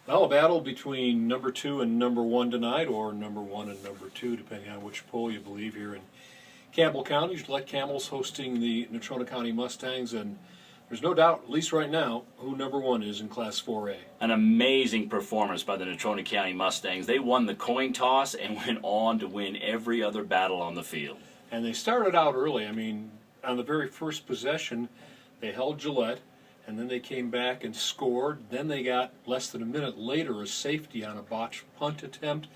Well, a battle between number 2 and number 1 tonight, or number 1 and number 2, depending on which poll you believe here in Campbell County. Gillette Camels hosting the Natrona County Mustangs, and there's no doubt, at least right now, who number 1 is in Class 4A. An amazing performance by the Natrona County Mustangs. They won the coin toss and went on to win every other battle on the field. And they started out early. I mean, on the very first possession, they held Gillette, and then they came back and scored. Then they got, less than a minute later, a safety on a botched punt attempt.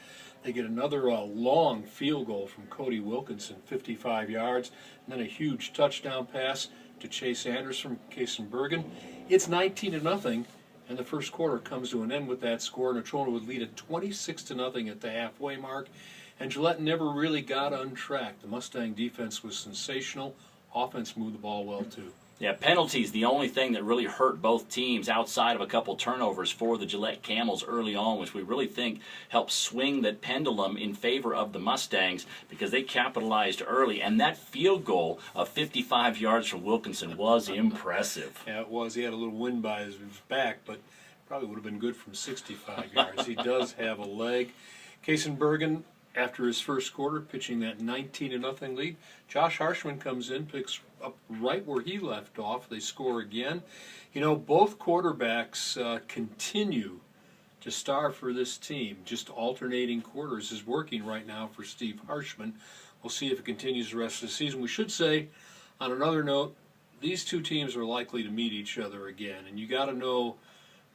They get another long field goal from Cody Wilkinson, 55 yards, and then a huge touchdown pass to Chase Anderson from Kason Bergen. It's 19-0, and the first quarter comes to an end with that score. Natrona would lead at 26-0 at the halfway mark, and Gillette never really got on track. The Mustang defense was sensational. Offense moved the ball well, too. Yeah, penalties, the only thing that really hurt both teams outside of a couple turnovers for the Gillette Camels early on, which we really think helped swing that pendulum in favor of the Mustangs because they capitalized early. And that field goal of 55 yards from Wilkinson was impressive. Yeah, it was. He had a little wind by his back, but probably would have been good from 65 yards. He does have a leg. Kason Bergen, after his first quarter, pitching that 19-0 lead. Josh Harshman comes in, picks up right where he left off. They score again. You know, both quarterbacks continue to star for this team. Just alternating quarters is working right now for Steve Harshman. We'll see if it continues the rest of the season. We should say, on another note, these two teams are likely to meet each other again. And you got to know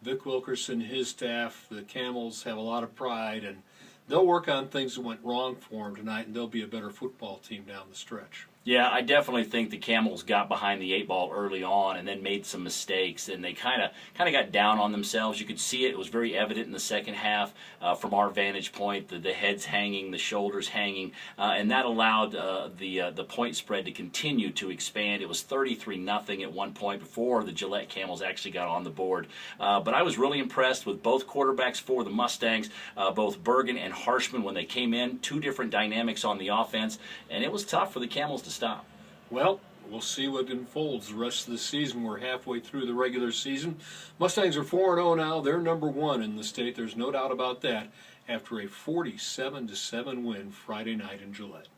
Vic Wilkerson, his staff, the Camels have a lot of pride, and they'll work on things that went wrong for them tonight, and they'll be a better football team down the stretch. Yeah, I definitely think the Camels got behind the 8-ball early on and then made some mistakes, and they kind of got down on themselves. You could see it. It was very evident in the second half from our vantage point, the heads hanging, the shoulders hanging, and that allowed the point spread to continue to expand. It was 33-0 at one point before the Gillette Camels actually got on the board. But I was really impressed with both quarterbacks for the Mustangs, both Bergen and Harshman when they came in. Two different dynamics on the offense, and it was tough for the Camels to stop. Well, we'll see what unfolds the rest of the season. We're halfway through the regular season. Mustangs are 4-0 now. They're number 1 in the state. There's no doubt about that after a 47-7 win Friday night in Gillette.